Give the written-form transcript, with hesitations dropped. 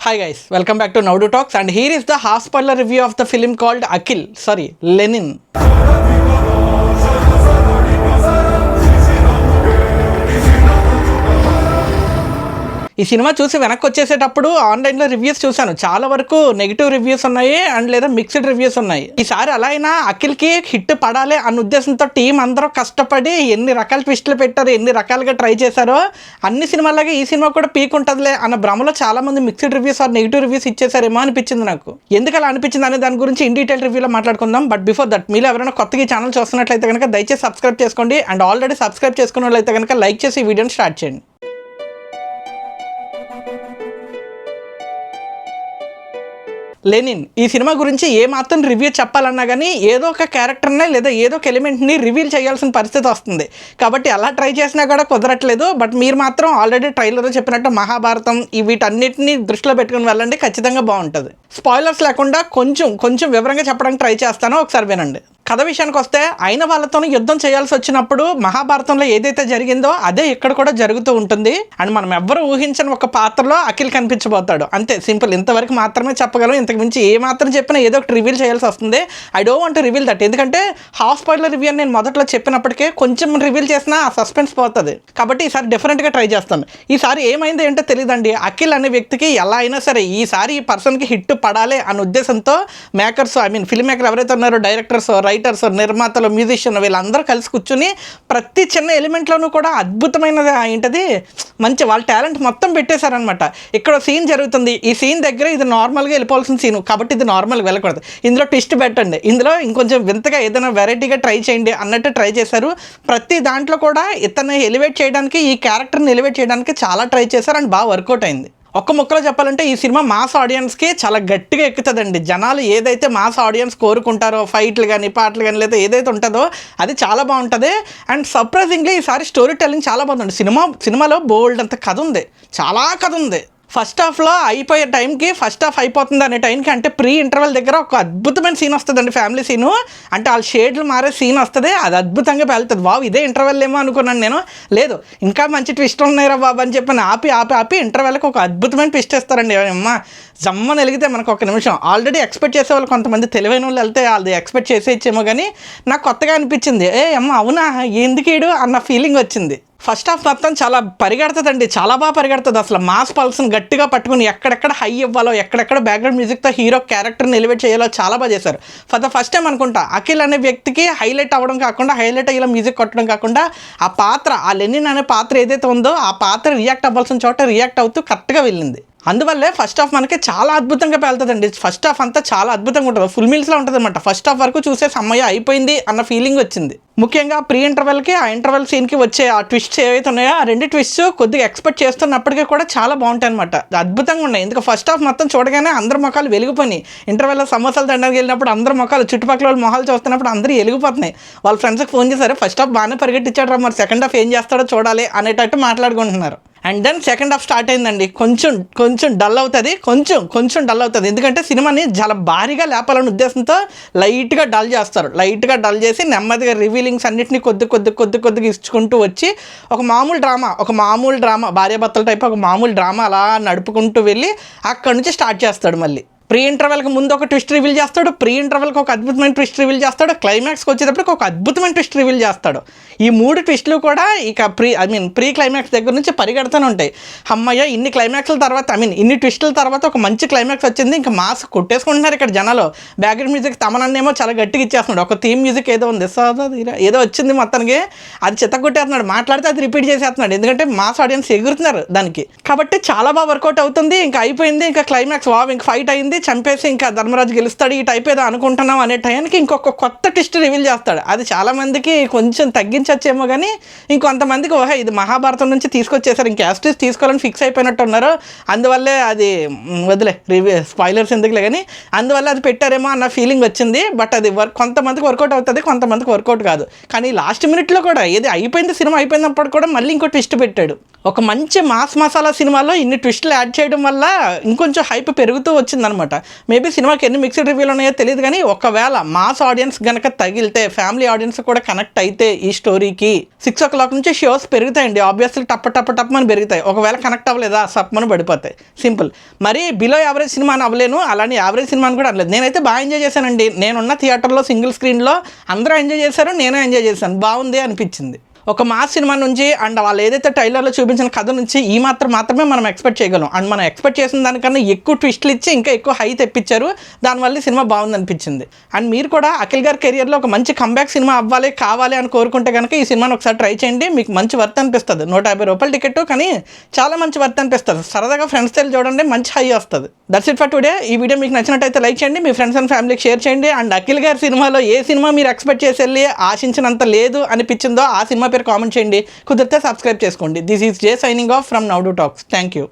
Hi guys, welcome back to Naudu Talks, and here is the half spoiler review of the film called Lenin. ఈ cinema చూసి వెనక్కి వచ్చేసేటప్పుడు ఆన్లైన్లో reviews చూశాను. చాలా వరకు నెగిటివ్ రివ్యూస్ ఉన్నాయి అండ్ లేదా మిక్స్డ్ రివ్యూస్ ఉన్నాయి. ఈసారి అలా అయినా అఖిల్కి హిట్ పడాలి అన్న ఉద్దేశంతో టీం అందరూ కష్టపడి ఎన్ని రకాల ట్విస్టులు పెట్టారు, ఎన్ని రకాలుగా ట్రై చేశారో అన్ని సినిమాలాగా ఈ సినిమా కూడా పీక్ ఉంటుందిలే అన్న భ్రమలో చాలా మంది mixed reviews or negative reviews ఇచ్చేసారేమో అనిపించింది నాకు. ఎందుకు అలా అనిపించింది అనే దాని గురించి ఇన్ డీటెయిల్ రివ్యూలో మాట్లాడుకుందాం. బట్ బిఫోర్ దట్, మీరు ఎవరైనా కొత్తగా ఈ ఛానల్ చూస్తున్నట్లయితే కనుక దయచేసి సబ్స్క్రైబ్ చేసుకోండి. అండ్ ఆల్రెడీ సబ్స్క్రైబ్ చేసుకున్న వాళ్ళైతే కనుక లైక్ చేసి ఈ వీడియోని స్టార్ట్ చేయండి. లెనిన్ ఈ సినిమా గురించి ఏ మాత్రం రివ్యూ చెప్పాలన్నా కానీ ఏదో ఒక క్యారెక్టర్ని లేదా ఏదో ఒక ఎలిమెంట్ని రివీల్ చేయాల్సిన పరిస్థితి వస్తుంది. కాబట్టి అలా ట్రై చేసినా కూడా కుదరట్లేదు. బట్ మీరు మాత్రం ఆల్రెడీ ట్రైలర్లో చెప్పినట్టు మహాభారతం వీటన్నిటిని దృష్టిలో పెట్టుకుని వెళ్ళండి, ఖచ్చితంగా బాగుంటుంది. స్పాయిలర్స్ లేకుండా కొంచెం వివరంగా చెప్పడానికి ట్రై చేస్తానో ఒకసారి వినండి. కథ విషయానికి వస్తే అయిన వాళ్ళతోనే యుద్ధం చేయాల్సి వచ్చినప్పుడు మహాభారతంలో ఏదైతే జరిగిందో అదే ఇక్కడ కూడా జరుగుతూ ఉంటుంది. అండ్ మనం ఎవ్వరూ ఊహించని ఒక పాత్రలో అఖిల్ కనిపించబోతాడు. అంతే, సింపుల్. ఇంతవరకు మాత్రమే చెప్పగలం. ఇంతకు మించి ఏ మాత్రం చెప్పినా ఏదో ఒకటి రివీల్ చేయాల్సి వస్తుంది. I don't want to reveal that. ఎందుకంటే హాఫ్ స్పాయిలర్ రివ్యూ అని నేను మొదట్లో చెప్పినప్పటికే కొంచెం రివీల్ చేసినా ఆ సస్పెన్స్ పోతుంది. కాబట్టి ఈసారి డిఫరెంట్గా ట్రై చేస్తాను. ఈసారి ఏమైంది ఏంటో తెలియదండి. అఖిల్ అనే వ్యక్తికి ఎలా అయినా సరే ఈసారి ఈ పర్సన్కి హిట్ పడాలి అన్న ఉద్దేశంతో మేకర్స్, ఫిల్మ్ మేకర్ ఎవరైతే ఉన్నారో, డైరెక్టర్స్, రైటర్స్, నిర్మాతలు, మ్యూజిషియన్ వీళ్ళందరూ కలిసి కూర్చుని ప్రతి చిన్న ఎలిమెంట్లోనూ కూడా అద్భుతమైనది ఏంటది మంచి వాళ్ళ టాలెంట్ మొత్తం పెట్టేశారనమాట. ఇక్కడ సీన్ జరుగుతుంది, ఈ సీన్ దగ్గర ఇది నార్మల్గా వెళ్ళిపోవాల్సిన సీను కాబట్టి ఇది నార్మల్గా వెళ్ళకూడదు, ఇందులో ట్విస్ట్ పెట్టండి, ఇందులో ఇంకొంచెం వింతగా ఏదైనా వెరైటీగా ట్రై చేయండి అన్నట్టు ట్రై చేశారు. ప్రతి దాంట్లో కూడా ఇతన్ని ఎలివేట్ చేయడానికి, ఈ క్యారెక్టర్ని ఎలివేట్ చేయడానికి చాలా ట్రై చేశారు అండ్ బాగా వర్కౌట్ అయింది. ఒక్క ముక్కలో చెప్పాలంటే ఈ సినిమా మాస్ ఆడియన్స్కి చాలా గట్టిగా ఎక్కుతుందండి. జనాలు ఏదైతే మాస్ ఆడియన్స్ కోరుకుంటారో, ఫైట్లు కానీ పాటలు కానీ లేదా ఏదైతే ఉంటుందో అది చాలా బాగుంటుంది. అండ్ సర్ప్రైజింగ్లీ ఈసారి స్టోరీ టెల్లింగ్ చాలా బాగుంటుంది. సినిమాలో బోల్డ్ అంత కథ ఉంది, చాలా కథ ఉంది. ఫస్ట్ హాఫ్లో అయిపోయే టైంకి, ఫస్ట్ హాఫ్ అయిపోతుంది అనే టైంకి అంటే ప్రీ ఇంటర్వెల్ దగ్గర ఒక అద్భుతమైన సీన్ వస్తుందండి, ఫ్యామిలీ సీను. అంటే వాళ్ళ షేడ్లు మారే సీన్ వస్తుంది, అది అద్భుతంగా వెళ్తుంది. బాబు ఇదే ఇంటర్వెల్ ఏమో అనుకున్నాను నేను. లేదు, ఇంకా మంచి ట్విస్ట్ ఉన్నాయిరా బాబు అని చెప్పి ఆపి ఇంటర్వెల్కి ఒక అద్భుతమైన ట్విస్ట్ ఇస్తారండి. అమ్మ జమ్మని వెలిగితే మనకు ఒక నిమిషం. ఆల్రెడీ ఎక్స్పెక్ట్ చేసే వాళ్ళు కొంతమంది తెలివైన వాళ్ళు వెళ్తే అది ఎక్స్పెక్ట్ చేసేచ్చేమో, కానీ నాకు కొత్తగా అనిపించింది. అమ్మ అవునా ఎందుకీడు అన్న ఫీలింగ్ వచ్చింది. ఫస్ట్ హాఫ్ మొత్తం చాలా పరిగెడుతుందండి, చాలా బాగా పరిగెడుతుంది. అసలు మాస్ పల్స్ని గట్టిగా పట్టుకుని ఎక్కడెక్కడ హై ఇవ్వాలో, ఎక్కడెక్కడ బ్యాక్గ్రౌండ్ మ్యూజిక్తో హీరో క్యారెక్టర్ని ఎలివేట్ చేయాలో చాలా బాగా చేశారు. ఫర్ ద ఫస్ట్ టైం అనుకుంటా అఖిల్ అనే వ్యక్తికి హైలైట్ అవ్వడం కాకుండా, హైలైట్ అయ్యేలా మ్యూజిక్ కొట్టడం కాకుండా, ఆ పాత్ర, ఆ లెనిన్ అనే పాత్ర ఏదైతే ఉందో ఆ పాత్ర రియాక్ట్ అవ్వాల్సిన చోట రియాక్ట్ అవుతూ కరెక్ట్గా వెళ్ళింది. అందువల్లే ఫస్ట్ హాఫ్ మనకి చాలా అద్భుతంగా పేలుతుందండి. ఫస్ట్ హాఫ్ అంతా చాలా అద్భుతంగా ఉంటుంది, ఫుల్ మీల్స్లో ఉంటుంది అనమాట. ఫస్ట్ హాఫ్ వరకు చూసే సమయం అయిపోయింది అన్న ఫీలింగ్ వచ్చింది. ముఖ్యంగా ప్రీ ఇంటర్వెల్కి, ఆ ఇంటర్వెల్ సీన్కి వచ్చే ఆ ట్విస్ట్స్ ఏవైతే ఉన్నాయో ఆ రెండు ట్విస్ట్స్ కొద్దిగా ఎక్స్పెక్ట్ చేస్తున్నప్పటికీ కూడా చాలా బాగుంటాయి అనమాట, అద్భుతంగా ఉన్నాయి. ఎందుకు ఫస్ట్ హాఫ్ మొత్తం చూడగానే అందరి మొఖాలు వెలిగిపోయినాయి. ఇంటర్వెల్లో సమోసాలు దండానికి వెళ్ళినప్పుడు అందరి మొఖాలు, చుట్టుపక్కల వాళ్ళ మొహాలు చూస్తున్నప్పుడు అందరూ వెలిగిపోతున్నాయి. వాళ్ళ ఫ్రెండ్స్కి ఫోన్ చేశారు, ఫస్ట్ హాఫ్ బాగానే పరిగెట్టించాడు రా, మరి సెకండ్ హాఫ్ ఏం చేస్తాడో చూడాలి అనేటట్టు మాట్లాడుకుంటున్నారు. And then second half start అయిందండి. కొంచెం డల్ అవుతుంది, కొంచెం డల్ అవుతుంది. ఎందుకంటే సినిమాని చాలా భారీగా లేపాలనే ఉద్దేశంతో లైట్గా డల్ చేస్తారు. లైట్గా డల్ చేసి నెమ్మదిగా రివీలింగ్స్ అన్నింటినీ కొద్దిగా ఇచ్చుకుంటూ వచ్చి ఒక మామూలు డ్రామా భార్యాభర్తల టైప్ ఒక మామూలు డ్రామా అలా నడుపుకుంటూ వెళ్ళి అక్కడి నుంచి స్టార్ట్ చేస్తాడు. మళ్ళీ ప్రీ ఇంటర్వెల్కి ముందు ఒక ట్విస్ట్ రివీల్ చేస్తాడు, ప్రీ ఇంటర్వెల్కి ఒక అద్భుతమైన ట్విస్ట్ రివీల్ చేస్తాడు, క్లైమాక్స్కి వచ్చేటప్పటికి ఒక అద్భుతమైన ట్విస్ట్ రివీల్ చేస్తాడు. ఈ మూడు ట్విస్టులు కూడా ఇక ప్రీ క్లైమాక్స్ దగ్గర నుంచి పరిగెడుతూనే ఉంటాయి. అమ్మయ్య ఇన్ని క్లైమాక్స్ల తర్వాత, ఇన్ని ట్విస్టుల తర్వాత ఒక మంచి క్లైమాక్స్ వచ్చింది, ఇంకా మాస్ కొట్టేసుకుంటున్నారు ఇక్కడ జనాలు. బ్యాక్గ్రౌండ్ మ్యూజిక్ తమనన్నేమో చాలా గట్టిగా ఇచ్చేస్తున్నాడు. ఒక థీమ్ మ్యూజిక్ ఏదో ఉంది, ఏదో వచ్చింది మొత్తానికి, అది చెత్తగొట్టేస్తున్నాడు. మాట్లాడితే అది రిపీట్ చేసేస్తున్నాడు, ఎందుకంటే మాస్ ఆడియన్స్ ఎగురుతున్నారు దానికి. కాబట్టి చాలా బాగా వర్కౌట్ అవుతుంది. ఇంకా అయిపోయింది, ఇంకా క్లైమాక్స్ ఇంక ఫైట్ అయింది, చంపేసి ఇంకా ధర్మరాజు గెలుస్తాడు ఈ టైప్ ఏదో అనుకుంటున్నాం అనే టైంకి ఇంకొక కొత్త ట్విస్ట్ రివీల్ చేస్తాడు. అది చాలామందికి కొంచెం తగ్గించచ్చేమో, కానీ ఇంకొంతమందికి ఇది మహాభారతం నుంచి తీసుకొచ్చేసారు, ఇంకా యాస్టిస్ తీసుకోవాలని ఫిక్స్ అయిపోయినట్టు ఉన్నారు. అందువల్లే అది వదిలే స్పాయిలర్స్ ఎందుకులే, కానీ అందువల్ల అది పెట్టారేమో అన్న ఫీలింగ్ వచ్చింది. బట్ అది కొంతమందికి వర్కౌట్ అవుతుంది, కొంతమందికి వర్కౌట్ కాదు. కానీ లాస్ట్ మినిట్లో కూడా ఏది అయిపోయింది, సినిమా అయిపోయినప్పుడు కూడా మళ్ళీ ఇంకో ట్విస్ట్ పెట్టాడు. ఒక మంచి మాస్ మసాలా సినిమాలో ఇన్ని ట్విస్టులు యాడ్ చేయడం వల్ల ఇంకొంచెం హైప్ పెరుగుతూ వచ్చిందనమాట. మేబీ సినిమాకి ఎన్ని మిక్స్డ్ రివ్యూలు ఉన్నాయో తెలియదు కానీ ఒకవేళ మాస్ ఆడియన్స్ కనుక తగిలితే, ఫ్యామిలీ ఆడియన్స్ కూడా కనెక్ట్ అయితే ఈ స్టోరీకి 6 o'clock నుంచి షోస్ పెరుగుతాయండి. ఆబ్వియస్లీ టప్పని పెరుగుతాయి. ఒకవేళ కనెక్ట్ అవ్వలేదా సప్మని పడిపోతాయి. సింపుల్. మరి బిలో యావరేజ్ సినిమా అని అవ్వలేను, అలానే యావరేజ్ సినిమా అని కూడా అనలేదు. నేనైతే బాగా ఎంజాయ్ చేశానండి. నేనున్న థియేటర్లో సింగిల్ స్క్రీన్లో అందరూ ఎంజాయ్ చేశారు, నేను ఎంజాయ్ చేశాను. బాగుంది అనిపించింది. ఒక మాస్ సినిమా నుంచి అండ్ వాళ్ళు ఏదైతే ట్రైలర్లో చూపించిన కథ నుంచి ఈ మాత్రమే మనం ఎక్స్పెక్ట్ చేయగలం. అండ్ మనం ఎక్స్పెక్ట్ చేసిన దానికన్నా ఎక్కువ ట్విస్ట్లు ఇచ్చి ఇంకా ఎక్కువ హై తెప్పించారు. దానివల్ల సినిమా బాగుంది అనిపించింది. అండ్ మీరు కూడా అఖిల్ గారి కెరియర్లో ఒక మంచి కంబ్యాక్ సినిమా కావాలి అని కోరుకుంటే కనుక ఈ సినిమాని ఒకసారి ట్రై చేయండి. మీకు మంచి వర్త్ అనిపిస్తుంది. 150 రూపాయల టికెట్, కానీ చాలా మంచి వర్త్ అనిపిస్తుంది. సరదాగా ఫ్రెండ్స్ తెలిసి చూడండి, మంచి హై వస్తుంది. That's it for today. ఈ వీడియో మీకు నచ్చినట్టయితే లైక్ చేయండి, మీ ఫ్రెండ్స్ అండ్ ఫ్యామిలీకి షేర్ చేయండి. అండ్ అఖిల్ గారి సినిమాలో ఏ సినిమా మీరు ఎక్స్పెక్ట్ చేసి వెళ్ళి ఆశించినంత లేదు అనిపించిందో ఆ సినిమా పేరు కామెంట్ చేయండి. కుదిరితే సబ్స్క్రైబ్ చేసుకోండి. This is J signing off from now to talks. Thank you.